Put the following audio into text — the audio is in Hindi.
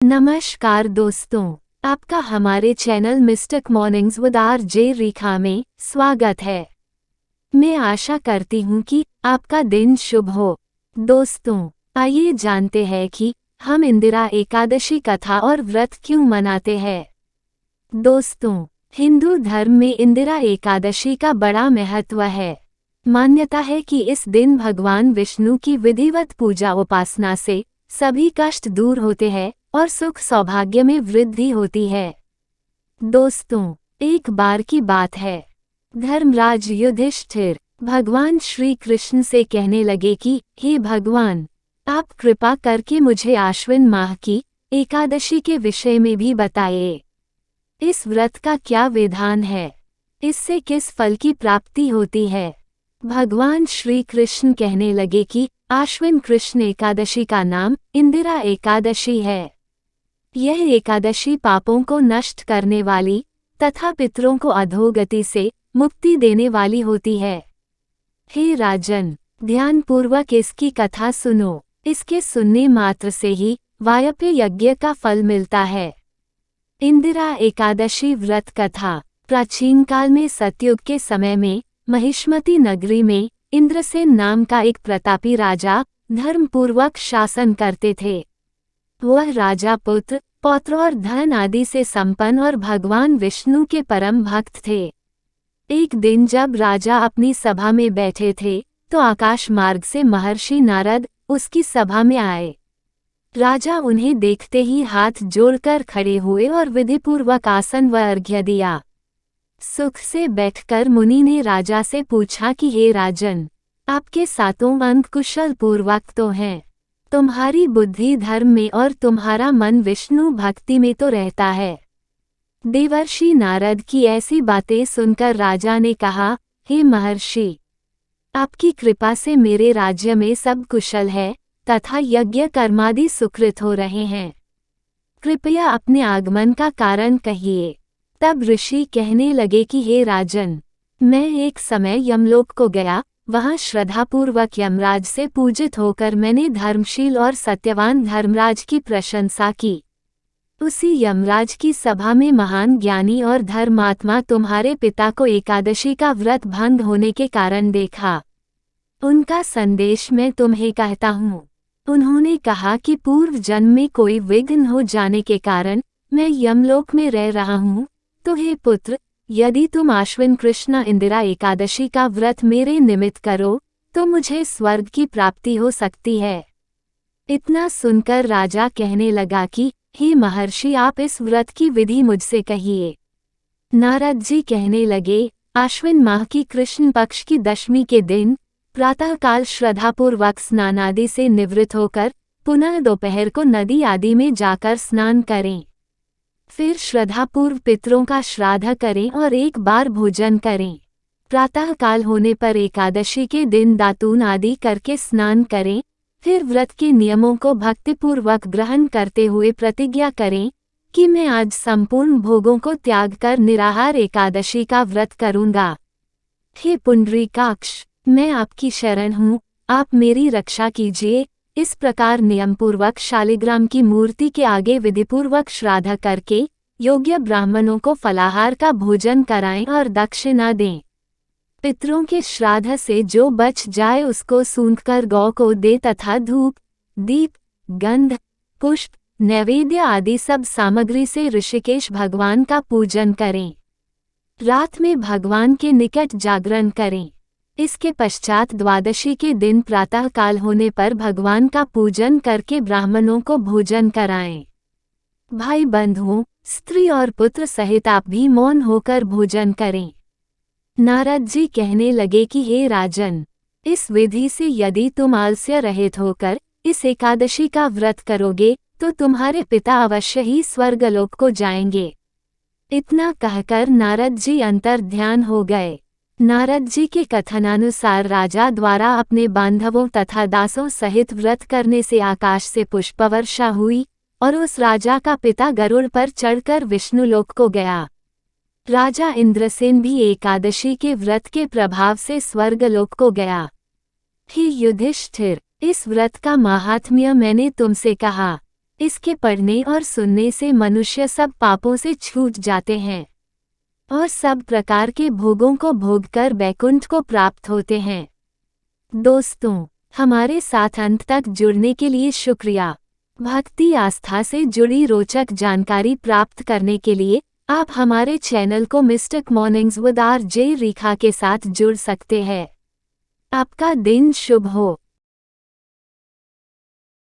नमस्कार दोस्तों, आपका हमारे channel Mystic Mornings with RJ Rekha में स्वागत है। मैं आशा करती हूँ कि आपका दिन शुभ हो। दोस्तों, आइए जानते हैं कि हम इंदिरा एकादशी कथा और व्रत क्यों मनाते हैं। दोस्तों, हिंदू धर्म में इंदिरा एकादशी का बड़ा महत्व है। मान्यता है कि इस दिन भगवान विष्णु की विधिवत पूजा उपासना से सभी कष्ट दूर होते हैं और सुख सौभाग्य में वृद्धि होती है। दोस्तों, एक बार की बात है, धर्मराज युधिष्ठिर भगवान श्री कृष्ण से कहने लगे कि हे भगवान, आप कृपा करके मुझे आश्विन माह की एकादशी के विषय में भी बताइए। इस व्रत का क्या विधान है, इससे किस फल की प्राप्ति होती है। भगवान श्री कृष्ण कहने लगे कि आश्विन कृष्ण एकादशी का नाम इंदिरा एकादशी है। यह एकादशी पापों को नष्ट करने वाली तथा पितरों को अधोगति से मुक्ति देने वाली होती है। हे राजन, ध्यानपूर्वक इसकी कथा सुनो। इसके सुनने मात्र से ही वायव्य यज्ञ का फल मिलता है। इंदिरा एकादशी व्रत कथा प्राचीन काल में सतयुग के समय में महिष्मती नगरी में इंद्रसेन नाम का एक प्रतापी राजा धर्मपूर्वक शासन करते थे। वह राजा पुत्र, पौत्र और धन आदि से संपन्न और भगवान विष्णु के परम भक्त थे। एक दिन जब राजा अपनी सभा में बैठे थे तो आकाश मार्ग से महर्षि नारद उसकी सभा में आए। राजा उन्हें देखते ही हाथ जोड़कर खड़े हुए और विधिपूर्वक आसन व अर्घ्य दिया। सुख से बैठकर मुनि ने राजा से पूछा कि हे राजन, आपके सातों अंग कुशल पूर्वक तो हैं। तुम्हारी बुद्धि धर्म में और तुम्हारा मन विष्णु भक्ति में तो रहता है। देवर्षि नारद की ऐसी बातें सुनकर राजा ने कहा, हे महर्षि, आपकी कृपा से मेरे राज्य में सब कुशल है तथा यज्ञ कर्मादि सुकृत हो रहे हैं। कृपया अपने आगमन का कारण कहिए। तब ऋषि कहने लगे कि हे राजन, मैं एक समय यमलोक को गया। वहाँ श्रद्धापूर्वक यमराज से पूजित होकर मैंने धर्मशील और सत्यवान धर्मराज की प्रशंसा की। उसी यमराज की सभा में महान ज्ञानी और धर्मात्मा तुम्हारे पिता को एकादशी का व्रत भंग होने के कारण देखा। उनका संदेश मैं तुम्हें कहता हूँ। उन्होंने कहा कि पूर्व जन्म में कोई विघ्न हो जाने के कारण मैं यमलोक में रह रहा हूँ। तो हे पुत्र, यदि तुम आश्विन कृष्ण इंदिरा एकादशी का व्रत मेरे निमित्त करो तो मुझे स्वर्ग की प्राप्ति हो सकती है। इतना सुनकर राजा कहने लगा कि हे महर्षि, आप इस व्रत की विधि मुझसे कहिए। नारद जी कहने लगे, आश्विन माह की कृष्ण पक्ष की दशमी के दिन प्रातःकाल श्रद्धापूर्वक स्नानादि से निवृत्त होकर पुनः दोपहर को नदी आदि में जाकर स्नान करें। फिर श्रद्धापूर्व पितरों का श्राद्ध करें और एक बार भोजन करें। प्रातःकाल होने पर एकादशी के दिन दातून आदि करके स्नान करें। फिर व्रत के नियमों को भक्तिपूर्वक ग्रहण करते हुए प्रतिज्ञा करें कि मैं आज संपूर्ण भोगों को त्याग कर निराहार एकादशी का व्रत करूंगा। हे पुंडरीकाक्ष, मैं आपकी शरण हूँ, आप मेरी रक्षा कीजिए। इस प्रकार नियमपूर्वक शालिग्राम की मूर्ति के आगे विधिपूर्वक श्राद्ध करके योग्य ब्राह्मणों को फलाहार का भोजन कराएं और दक्षिणा दें। पितरों के श्राद्ध से जो बच जाए उसको सूंघकर गौ को दे तथा धूप, दीप, गंध, पुष्प, नैवेद्य आदि सब सामग्री से ऋषिकेश भगवान का पूजन करें। रात में भगवान के निकट जागरण करें। इसके पश्चात द्वादशी के दिन प्रातःकाल होने पर भगवान का पूजन करके ब्राह्मणों को भोजन कराएं। भाई बंधुओं, स्त्री और पुत्र सहित आप भी मौन होकर भोजन करें। नारद जी कहने लगे कि हे राजन, इस विधि से यदि तुम आलस्य रहित होकर इस एकादशी का व्रत करोगे तो तुम्हारे पिता अवश्य ही स्वर्गलोक को जाएंगे। इतना कहकर नारद जी अंतर ध्यान हो गए। नारद जी के कथनानुसार राजा द्वारा अपने बांधवों तथा दासों सहित व्रत करने से आकाश से पुष्पवर्षा हुई और उस राजा का पिता गरुड़ पर चढ़कर विष्णुलोक को गया। राजा इंद्रसेन भी एकादशी के व्रत के प्रभाव से स्वर्गलोक को गया। हे युधिष्ठिर, इस व्रत का माहात्म्य मैंने तुमसे कहा। इसके पढ़ने और सुनने से मनुष्य सब पापों से छूट जाते हैं और सब प्रकार के भोगों को भोगकर वैकुंठ को प्राप्त होते हैं। दोस्तों, हमारे साथ अंत तक जुड़ने के लिए शुक्रिया। भक्ति आस्था से जुड़ी रोचक जानकारी प्राप्त करने के लिए आप हमारे चैनल को मिस्टिक मॉर्निंग्स विद आरजे रेखा के साथ जुड़ सकते हैं। आपका दिन शुभ हो।